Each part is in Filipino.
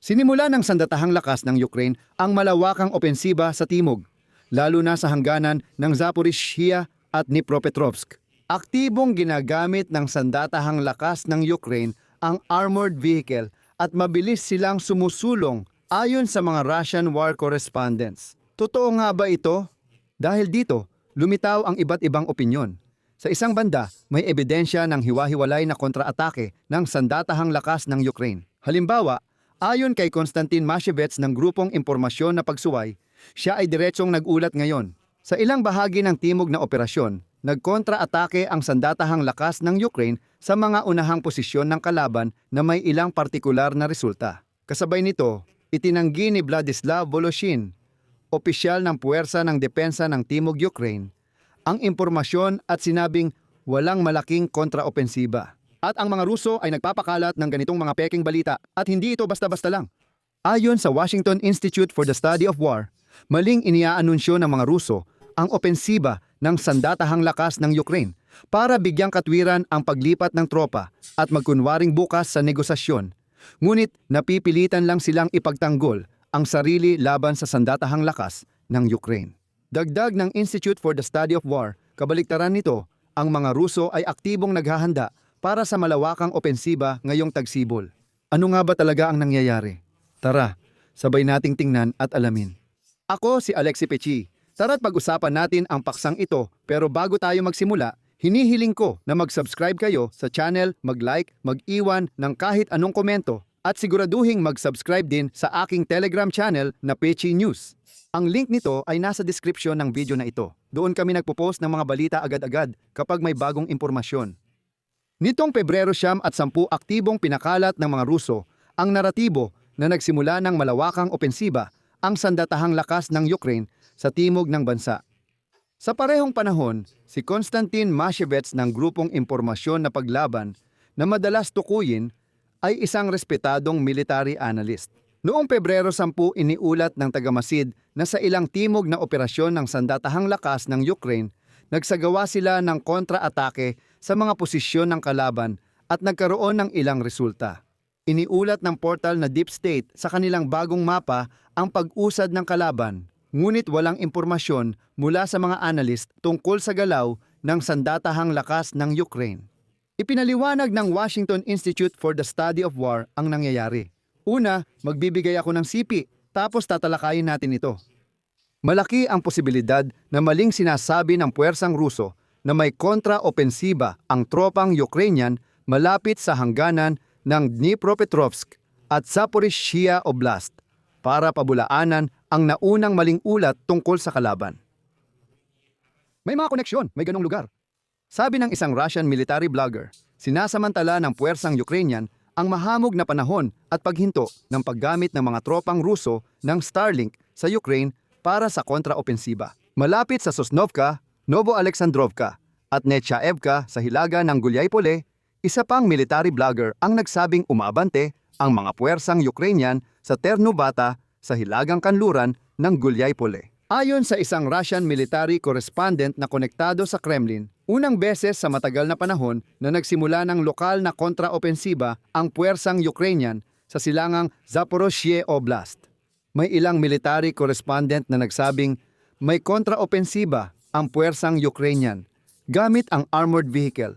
Sinimula ng sandatahang lakas ng Ukraine ang malawakang opensiba sa timog, lalo na sa hangganan ng Zaporizhia at Dnipropetrovsk. Aktibong ginagamit ng sandatahang lakas ng Ukraine ang armored vehicle at mabilis silang sumusulong ayon sa mga Russian war correspondents. Totoo nga ba ito? Dahil dito, lumitaw ang iba't ibang opinyon. Sa isang banda, may ebidensya ng hiwa-hiwalay na kontra-atake ng sandatahang lakas ng Ukraine. Halimbawa, ayon kay Konstantin Mashevets ng grupong impormasyon na pagsuway, siya ay diretsong nag-ulat ngayon. Sa ilang bahagi ng timog na operasyon, nagkontra-atake ang sandatahang lakas ng Ukraine sa mga unahang posisyon ng kalaban na may ilang partikular na resulta. Kasabay nito, itinanggi ni Vladislav Voloshin, opisyal ng puwersa ng depensa ng Timog Ukraine, ang impormasyon at sinabing walang malaking kontraopensiba. At ang mga Ruso ay nagpapakalat ng ganitong mga peking balita at hindi ito basta-basta lang. Ayon sa Washington Institute for the Study of War, maling iniaanunsyo ng mga Ruso ang opensiba ng sandatahang lakas ng Ukraine para bigyang katwiran ang paglipat ng tropa at magkunwaring bukas sa negosasyon. Ngunit napipilitan lang silang ipagtanggol ang sarili laban sa sandatahang lakas ng Ukraine. Dagdag ng Institute for the Study of War, kabaliktaran nito, ang mga Ruso ay aktibong naghahanda para sa malawakang opensiba ngayong tagsibol. Ano nga ba talaga ang nangyayari? Tara, sabay nating tingnan at alamin. Ako si Alexi Pechi. Tara't pag-usapan natin ang paksang ito, pero bago tayo magsimula, hinihiling ko na mag-subscribe kayo sa channel, mag-like, mag-iwan ng kahit anong komento, at siguraduhing mag-subscribe din sa aking Telegram channel na Pechi News. Ang link nito ay nasa description ng video na ito. Doon kami nagpo-post ng mga balita agad-agad kapag may bagong impormasyon. Nitong Pebrero 10, aktibong pinakalat ng mga Ruso ang naratibo na nagsimula ng malawakang opensiba ang sandatahang lakas ng Ukraine sa timog ng bansa. Sa parehong panahon, si Konstantin Mashevets ng grupong impormasyon na paglaban na madalas tukuyin ay isang respetadong military analyst. Noong Pebrero 10, iniulat ng tagamasid na sa ilang timog na operasyon ng sandatahang lakas ng Ukraine, nagsagawa sila ng kontra-atake sa mga posisyon ng kalaban at nagkaroon ng ilang resulta. Iniulat ng portal na Deep State sa kanilang bagong mapa ang pag-usad ng kalaban, ngunit walang impormasyon mula sa mga analyst tungkol sa galaw ng sandatahang lakas ng Ukraine. Ipinaliwanag ng Washington Institute for the Study of War ang nangyayari. Una, magbibigay ako ng sipi, tapos tatalakayin natin ito. Malaki ang posibilidad na maling sinasabi ng puwersang Ruso na may kontra-opensiba ang tropang Ukrainian malapit sa hangganan ng Dnipropetrovsk at Zaporizhia Oblast para pabulaanan ang naunang maling ulat tungkol sa kalaban. May mga koneksyon, may ganong lugar. Sabi ng isang Russian military blogger, sinasamantala ng puwersang Ukrainian ang mahamog na panahon at paghinto ng paggamit ng mga tropang Ruso ng Starlink sa Ukraine para sa kontraopensiba. Malapit sa Sosnovka, Novoalexandrovka at Nechaevka sa hilaga ng Gulyai-Pole, isa pang military blogger ang nagsabing umaabante ang mga puwersang Ukrainian sa Ternobata sa hilagang kanluran ng Gulyai-Pole. Ayon sa isang Russian military correspondent na konektado sa Kremlin, unang beses sa matagal na panahon na nagsimula ng lokal na kontraopensiba ang puwersang Ukrainian sa silangang Zaporozhye Oblast. May ilang military correspondent na nagsabing may kontraopensiba ang puwersang Ukrainian gamit ang armored vehicle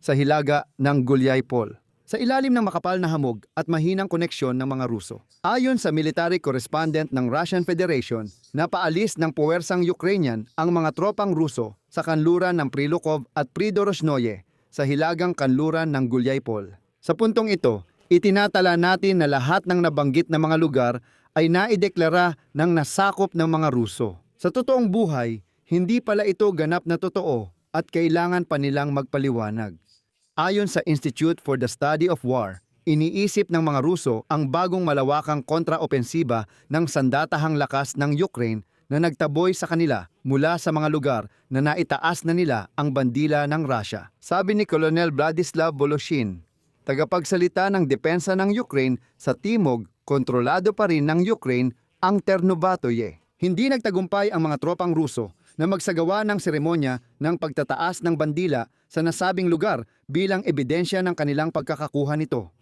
sa hilaga ng Gulyai-Pole sa ilalim ng makapal na hamog at mahinang koneksyon ng mga Ruso. Ayon sa military correspondent ng Russian Federation, napaalis ng puwersang Ukrainian ang mga tropang Ruso sa kanluran ng Prilukov at Pridorozhnoye sa hilagang kanluran ng Gulyai-Pole. Sa puntong ito, itinatala natin na lahat ng nabanggit na mga lugar ay naideklara ng nasakop ng mga Ruso. Sa totoong buhay, hindi pala ito ganap na totoo at kailangan pa nilang magpaliwanag. Ayon sa Institute for the Study of War, iniisip ng mga Ruso ang bagong malawakang kontraopensiba ng sandatahang lakas ng Ukraine na nagtaboy sa kanila mula sa mga lugar na naitaas na nila ang bandila ng Russia. Sabi ni Colonel Vladislav Voloshin, tagapagsalita ng depensa ng Ukraine sa timog, kontrolado pa rin ng Ukraine ang Ternobatoye. Hindi nagtagumpay ang mga tropang Ruso na magsagawa ng seremonya ng pagtataas ng bandila sa nasabing lugar bilang ebidensya ng kanilang pagkakakuha nito.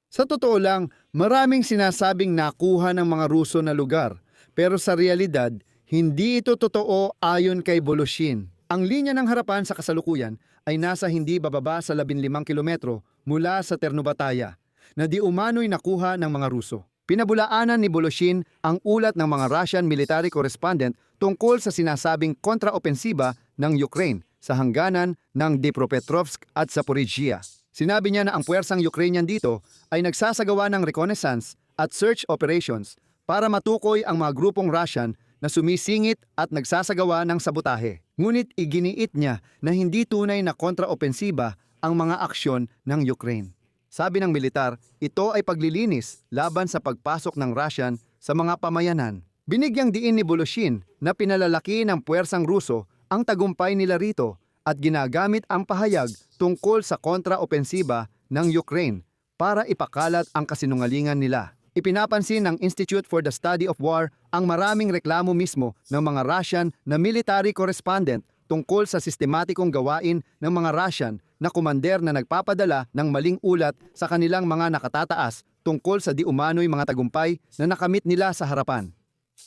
Sa totoo lang, maraming sinasabing nakuha ng mga Ruso na lugar, pero sa realidad, hindi ito totoo ayon kay Voloshin. Ang linya ng harapan sa kasalukuyan ay nasa hindi bababa sa 15 kilometro mula sa Ternobataya, na di umano'y nakuha ng mga Ruso. Pinabulaanan ni Voloshin ang ulat ng mga Russian military correspondent tungkol sa sinasabing kontraopensiba ng Ukraine sa hangganan ng Dnipropetrovsk at Zaporizhia. Sinabi niya na ang puwersang Ukrainian dito ay nagsasagawa ng reconnaissance at search operations para matukoy ang mga grupong Russian na sumisingit at nagsasagawa ng sabotahe. Ngunit iginiit niya na hindi tunay na kontraopensiba ang mga aksyon ng Ukraine. Sabi ng militar, ito ay paglilinis laban sa pagpasok ng Russian sa mga pamayanan. Binigyang diin ni Voloshin na pinalalaki ng puwersang Ruso ang tagumpay nila rito at ginagamit ang pahayag tungkol sa kontraopensiba ng Ukraine para ipakalat ang kasinungalingan nila. Ipinapansin ng Institute for the Study of War ang maraming reklamo mismo ng mga Russian na military correspondent tungkol sa sistematikong gawain ng mga Russian na komander na nagpapadala ng maling ulat sa kanilang mga nakatataas tungkol sa di umano'y mga tagumpay na nakamit nila sa harapan.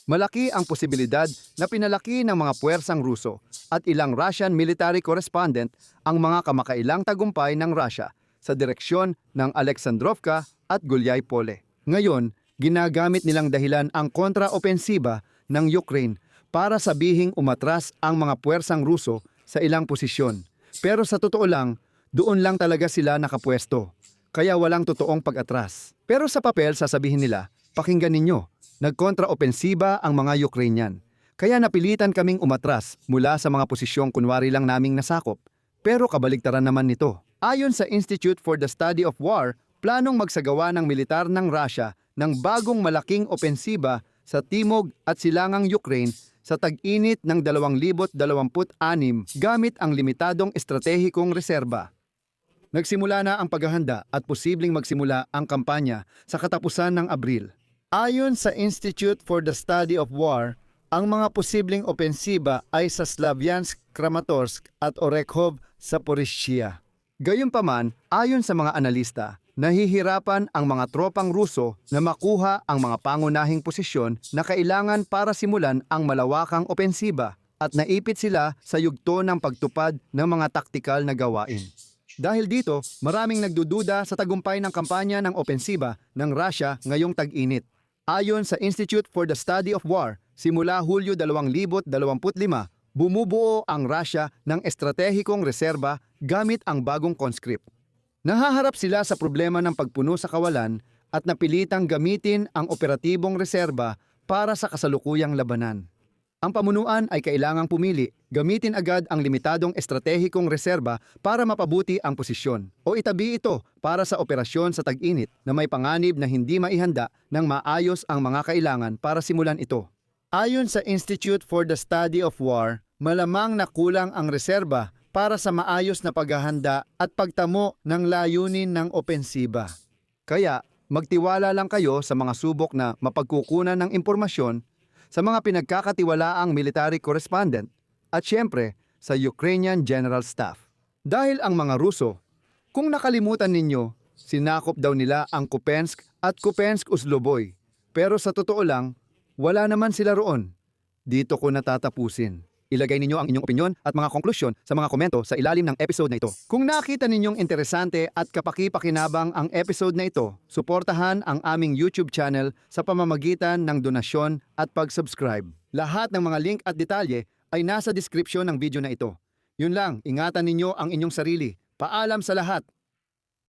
Malaki ang posibilidad na pinalaki ng mga puwersang Ruso at ilang Russian military correspondent ang mga kamakailang tagumpay ng Russia sa direksyon ng Alexandrovka at Gulyay-Pole. Ngayon, ginagamit nilang dahilan ang kontraopensiba ng Ukraine para sabihing umatras ang mga puwersang Ruso sa ilang posisyon. Pero sa totoo lang, doon lang talaga sila nakapwesto. Kaya walang totoong pag-atras. Pero sa papel sasabihin nila, pakinggan ninyo, nagkontraopensiba ang mga Ukrainian. Kaya napilitan kaming umatras mula sa mga posisyong kunwari lang naming nasakop. Pero kabaligtaran naman nito. Ayon sa Institute for the Study of War, planong magsagawa ng militar ng Russia ng bagong malaking opensiba sa timog at silangang Ukraine sa tag-init ng 2026 gamit ang limitadong estratehikong reserba. Nagsimula na ang paghahanda at posibleng magsimula ang kampanya sa katapusan ng Abril. Ayon sa Institute for the Study of War, ang mga posibleng opensiba ay sa Slavyansk, Kramatorsk at Orekhov sa Zaporizhia. Gayunpaman, ayon sa mga analista, nahihirapan ang mga tropang Ruso na makuha ang mga pangunahing posisyon na kailangan para simulan ang malawakang opensiba at naipit sila sa yugto ng pagtupad ng mga taktikal na gawain. Dahil dito, maraming nagdududa sa tagumpay ng kampanya ng opensiba ng Russia ngayong tag-init. Ayon sa Institute for the Study of War, simula Hulyo 2025, bumubuo ang Russia ng estratehikong reserba gamit ang bagong conscript. Nahaharap sila sa problema ng pagpuno sa kawalan at napilitang gamitin ang operatibong reserba para sa kasalukuyang labanan. Ang pamunuan ay kailangang pumili, gamitin agad ang limitadong estratehikong reserba para mapabuti ang posisyon o itabi ito para sa operasyon sa tag-init na may panganib na hindi maihanda ng maayos ang mga kailangan para simulan ito. Ayon sa Institute for the Study of War, malamang na kulang ang reserba para sa maayos na paghahanda at pagtamo ng layunin ng opensiba. Kaya, magtiwala lang kayo sa mga subok na mapagkukunan ng impormasyon sa mga pinagkakatiwalaang military correspondent at siyempre sa Ukrainian General Staff. Dahil ang mga Ruso, kung nakalimutan ninyo, sinakop daw nila ang Kupensk at Kupensk-Uzloboy. Pero sa totoo lang, wala naman sila roon. Dito ko natatapusin. Ilagay ninyo ang inyong opinyon at mga konklusyon sa mga komento sa ilalim ng episode na ito. Kung nakita ninyong interesante at kapaki-pakinabang ang episode na ito, suportahan ang aming YouTube channel sa pamamagitan ng donasyon at pag-subscribe. Lahat ng mga link at detalye ay nasa description ng video na ito. Yun lang, ingatan ninyo ang inyong sarili. Paalam sa lahat!